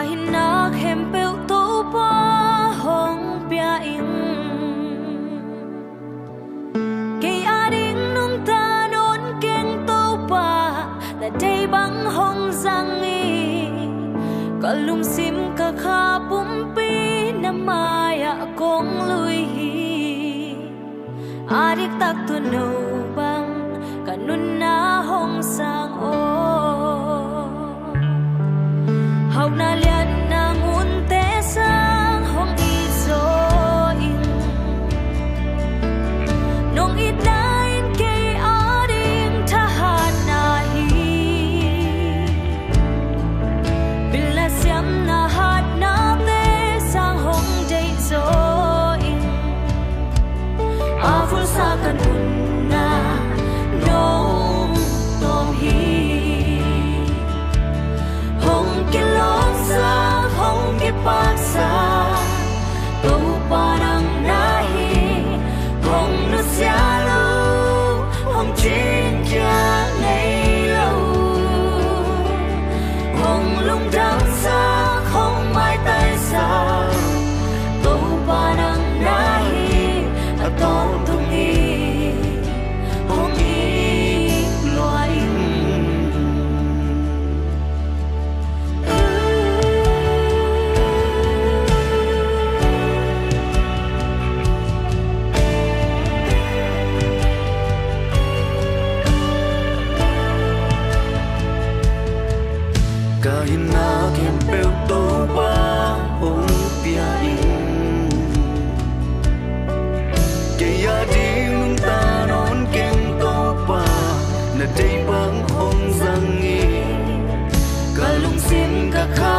hin na khem peu to pa hong pia in ke ading nung ta non keng to pa na day bang hong zangi kalum sim ka kha pumpi na maya kong lui adik tak tu no bang kanun na hong sang o hau na lian na ngun te sang hong i zo in nong i dain ke ading tha hat na hi bila siam na hat na te sang hong dei zo in a ful sa kan un na nong tom hi hong ke long sa hong ke pak sa to parang nahi hong nu sia lo hong chin cha nei lo hong lung dang sa hong mai tai sa to parang nahi a to tung hi hong hi loai kahin na kem peu to pa hong pia in ke ya ding nung ta non keng to pa na day bang hong zangi kalung sim ka kha